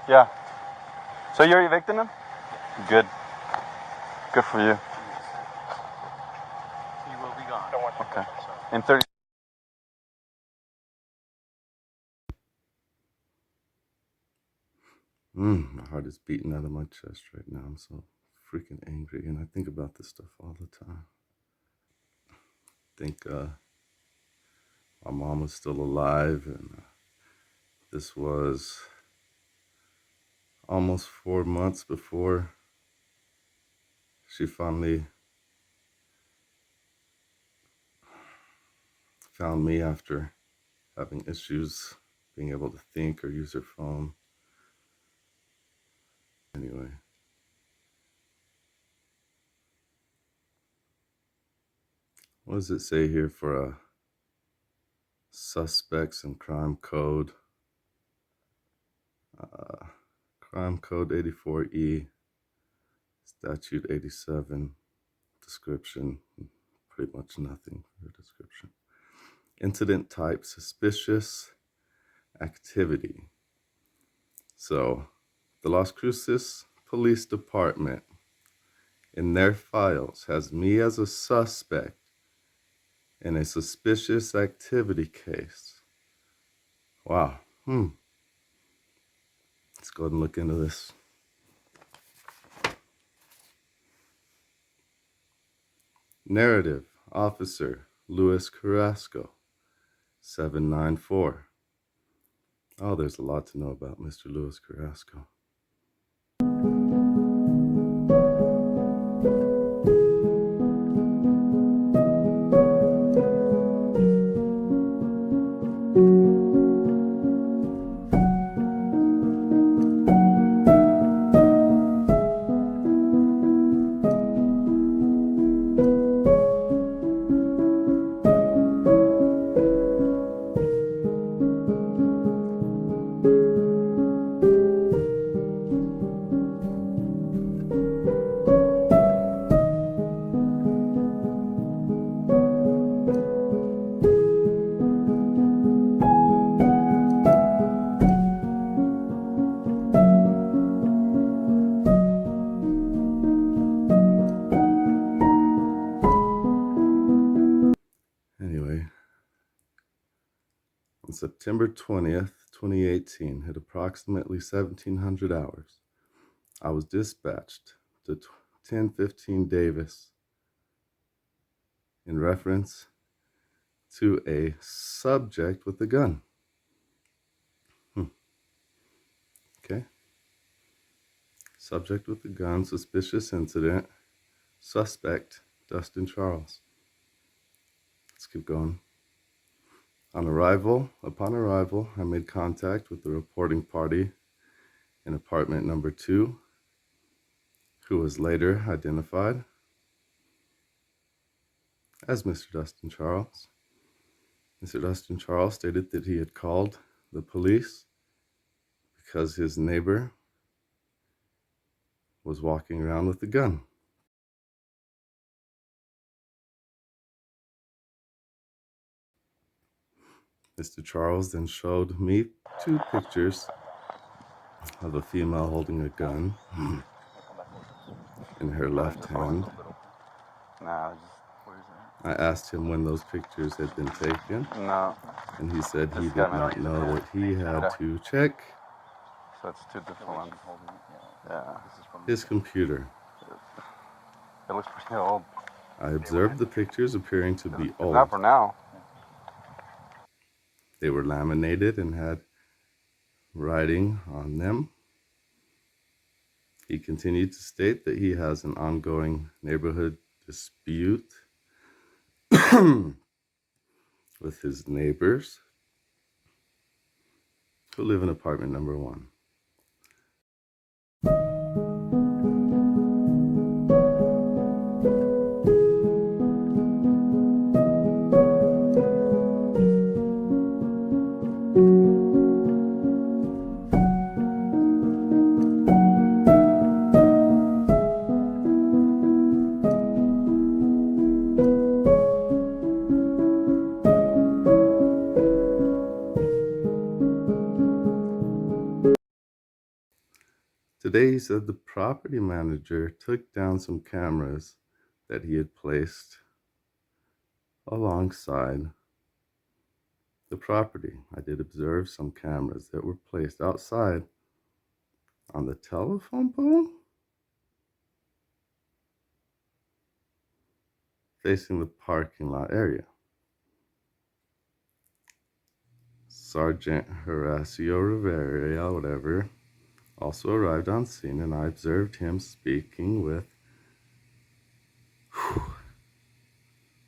Yeah. So you're evicting him? Good. Good for you. He will be gone. Okay. In 30. My heart is beating out of my chest right now. I'm so freaking angry, and I think about this stuff all the time. I think my mom was still alive, and this was almost 4 months before she finally found me after having issues being able to think or use her phone. Anyway. What does it say here for suspects and crime code? Crime code 84E, statute 87, description, pretty much nothing for a description. Incident type, suspicious activity. So, the Las Cruces Police Department, in their files, has me as a suspect in a suspicious activity case. Wow. Let's go ahead and look into this. Narrative, Officer Luis Carrasco, 794. Oh, there's a lot to know about Mr. Luis Carrasco. Anyway, on September 20th, 2018, at approximately 1700 hours, I was dispatched to 1015 Davis in reference to a subject with a gun. Okay. Subject with a gun, suspicious incident, suspect, Dustin Charles. Let's keep going. Upon arrival, I made contact with the reporting party in apartment number 2, who was later identified as Mr. Dustin Charles. Mr. Dustin Charles stated that he had called the police because his neighbor was walking around with a gun. Mr. Charles then showed me 2 pictures of a female holding a gun in her left hand. Nah, where is I asked him when those pictures had been taken, it? No. and he said he did not know that he had to check So it's 2 different ones. Yeah. his computer. It looks pretty old. I observed the pictures appearing to be old. Not for now. They were laminated and had writing on them. He continued to state that he has an ongoing neighborhood dispute with his neighbors who live in apartment number 1. Today he said the property manager took down some cameras that he had placed alongside the property. I did observe some cameras that were placed outside on the telephone pole facing the parking lot area. Sergeant Horacio Rivera, whatever, also arrived on scene, and I observed him speaking with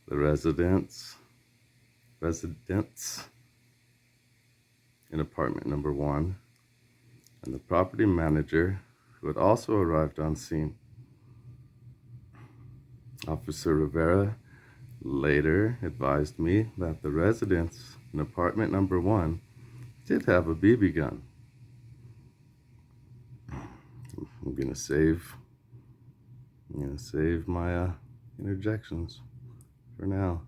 the residents in apartment number 1 and the property manager, who had also arrived on scene. Officer Rivera later advised me that the residents in apartment number 1 did have a BB gun. I'm gonna save my interjections for now.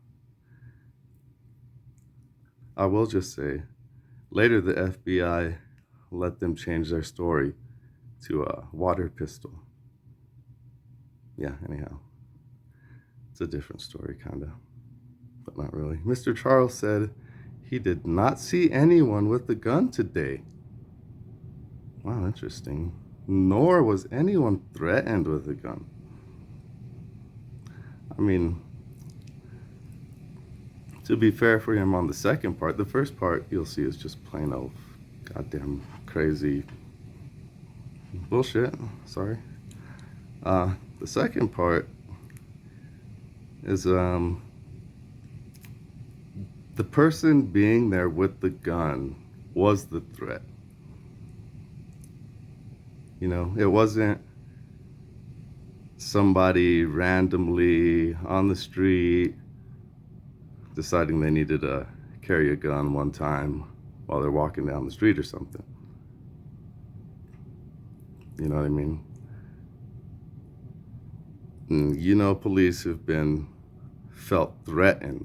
I will just say, later the FBI let them change their story to a water pistol. Yeah, anyhow. It's a different story, kinda, but not really. Mr. Charles said he did not see anyone with a gun today. Wow, interesting. Nor was anyone threatened with a gun. I mean, to be fair for him on the second part, the first part you'll see is just plain old goddamn crazy bullshit. Sorry. The second part is the person being there with the gun was the threat. You know, it wasn't somebody randomly on the street deciding they needed to carry a gun one time while they're walking down the street or something. You know what I mean? And you know, police have felt threatened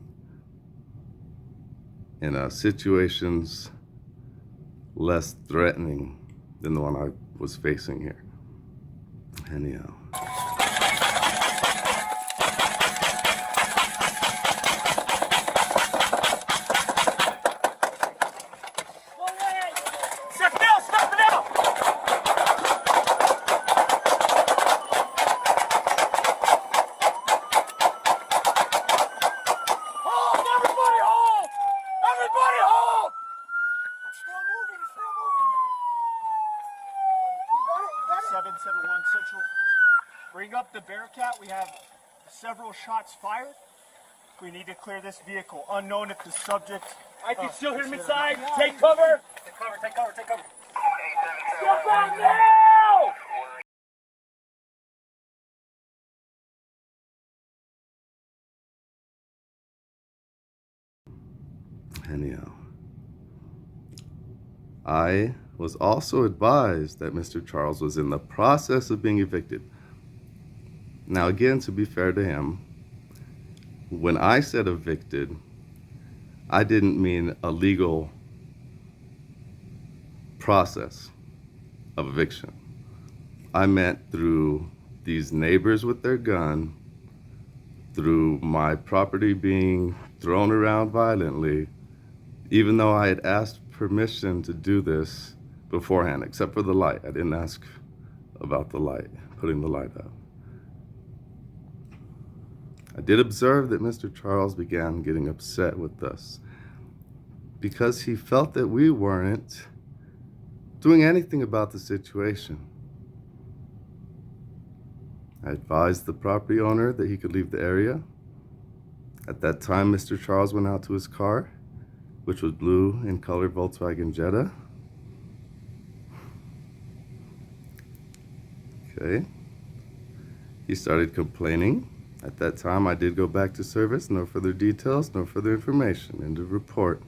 in situations less threatening than the one I was facing here. Anyhow. Bring up the Bearcat. We have several shots fired. We need to clear this vehicle. Unknown if the subject... I can still hear him inside. Take cover. Take cover, take cover, take cover. Step back now! Anyhow. I was also advised that Mr. Charles was in the process of being evicted. Now, again, to be fair to him, when I said evicted, I didn't mean a legal process of eviction. I meant through these neighbors with their gun, through my property being thrown around violently, even though I had asked permission to do this beforehand, except for the light. I didn't ask about the light, putting the light out. I did observe that Mr. Charles began getting upset with us because he felt that we weren't doing anything about the situation. I advised the property owner that he could leave the area. At that time, Mr. Charles went out to his car, which was blue in color Volkswagen Jetta. Okay. He started complaining. At that time, I did go back to service. No further details, no further information. End of report.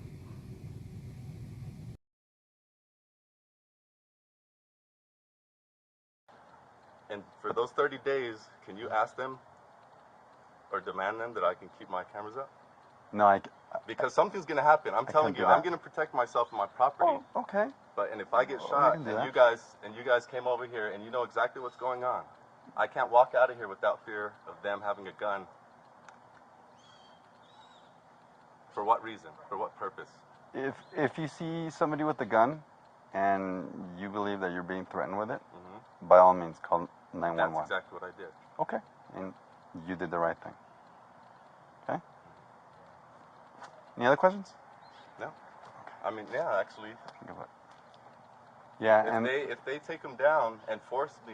And for those 30 days, can you ask them or demand them that I can keep my cameras up? No, Because something's gonna happen. I'm telling can't you, do I'm that. gonna protect myself and my property. Oh, okay. But if I get Well, shot you can do and that. you guys came over here and you know exactly what's going on, I can't walk out of here without fear of them having a gun. For what reason? For what purpose? If you see somebody with a gun and you believe that you're being threatened with it, by all means call 911. That's exactly what I did. Okay, and you did the right thing. Okay. Any other questions? No. I mean, yeah, actually. Yeah, If and if they take them down and force me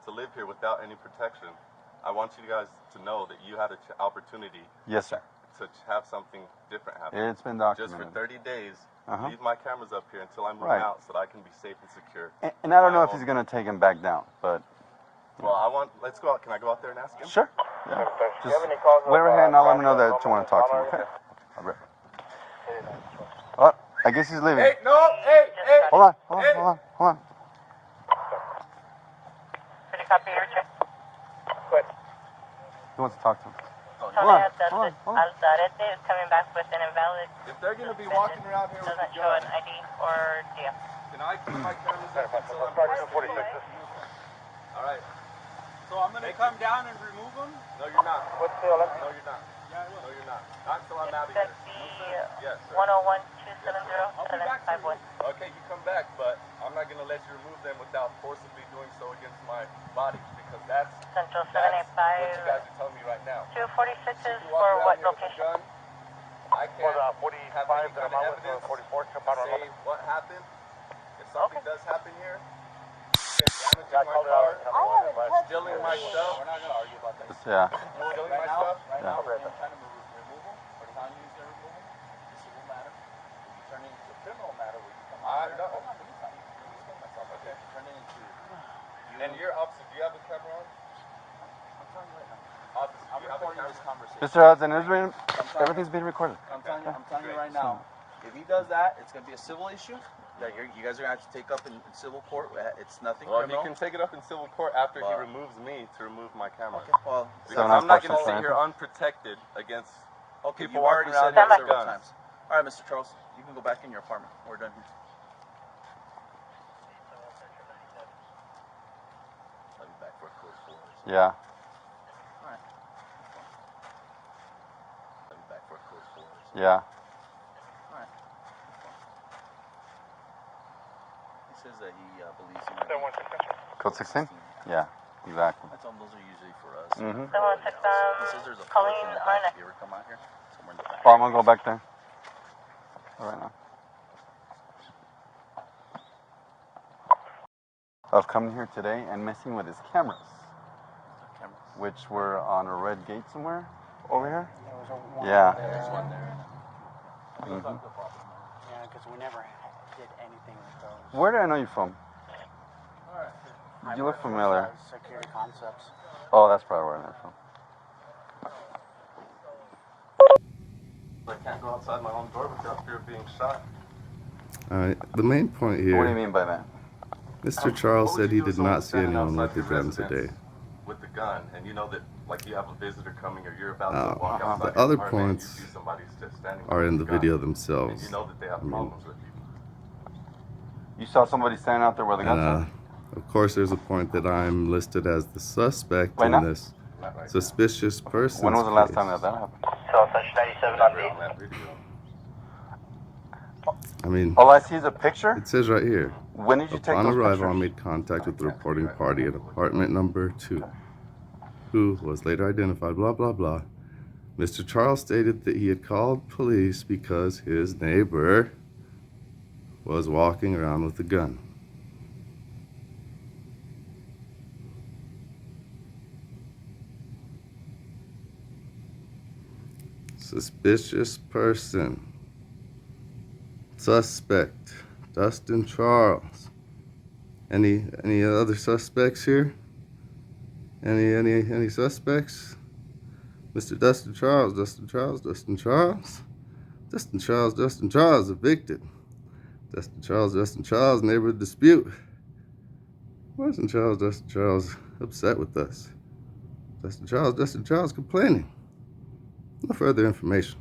to live here without any protection, I want you guys to know that you had an opportunity yes, sir. to have something different happen. It's been Just for documented. 30 days, Uh-huh. leave my cameras up here until I move Right. out so that I can be safe and secure. And I don't know if he's gonna take him back down, but Well, let's go out. Can I go out there and ask him? sure. Yeah. Just wait right here and I'll let him know that you want to talk to him. Okay. I'll be right back. Oh, I guess he's leaving. Hey, no, hey. Hold on. He wants to talk to him. Alzarete is coming back with an invalid. If they're going to be walking around here with a Doesn't show gun, an ID or deal. can I keep my cameras up until I'm All right. So I'm gonna come down and remove them? No, you're not. No, you're not. Yeah, I will. No, you're not. Not until I'm out of That's here. the Yes, sir. 101-270-751. Okay, you come back, but I'm not going to let you remove them without forcibly doing so against my body because that's Central what you guys 785. are telling me right now. 246 is You walk for around what here with a location? gun, I can't have any kind of evidence to say what happened. If something does happen here, damaging my car, stealing my stuff. We're not gonna argue about that. Yeah. Stealing my stuff. Right now, we're trying to remove them. We're telling you to remove them. It's a civil matter. If you turn it into a criminal matter, where you come out here. No. Hold on, let me tell you. Let me explain myself. Okay. Turn it into. And your officer, do you have the camera on? I'm telling you right now. Officer, I'm do you have the recording this camera? conversation. Mr. Hudson, everything's being recorded. I'm telling you right now. If he does that, it's gonna be a civil issue that you guys are gonna have to take up in civil court. It's nothing Well, criminal. you can take it up in civil court after he removes me to remove my camera. Okay, well, Because So I'm not going to not sit here unprotected against okay, people you already walking said around that here with several guns. times. All right, Mr. Charles, you can go back in your apartment. We're done here. I'll be back for a close four. Yeah. All right. I'll be back for a close four. Yeah. All right. He says that he believes in Code 16? Yeah, exactly. I told him those are usually for us. Mm-hmm. He says there's a force in the back. If you ever come out here, somewhere in the back. Well, I'm going to go back there. All right now. Of coming here today and messing with his cameras, which were on a red gate somewhere over here. Yeah. There's one there. Mm-hmm. Yeah, because we never did anything with those. Where do I know you from? You look familiar. Security concepts. Oh, that's probably where I know you from. I can't go outside my own door without fear of being shot. Alright, the main point here, What do you mean by that? Mr. Charles What would said you he do if did not someone's see standing anyone with outside a your gun residence today. With the gun, and you know that, like, you have a visitor coming or you're about Oh, to walk outside the your other apartment and points you see somebody just standing are there in with the a gun, video and themselves. you know that they have problems with you. You saw somebody standing out there with a gun, And, of course, there's a point that I'm listed as the suspect Right in now? this Right suspicious person. When was the last time that happened? So, touch 97 on On that video. I mean, all I see is a picture. It says right here. When did you take Upon those arrival, I pictures? made contact with the reporting party at apartment number 2, who was later identified, blah, blah, blah. Mr. Charles stated that he had called police because his neighbor was walking around with a gun. Suspicious person. Suspect. Dustin Charles. Any other suspects here? Any suspects? Mr. Dustin Charles, Dustin Charles, Dustin Charles. Dustin Charles, Dustin Charles, evicted. Dustin Charles, neighborhood dispute. Dustin Charles, upset with us. Dustin Charles, complaining. No further information.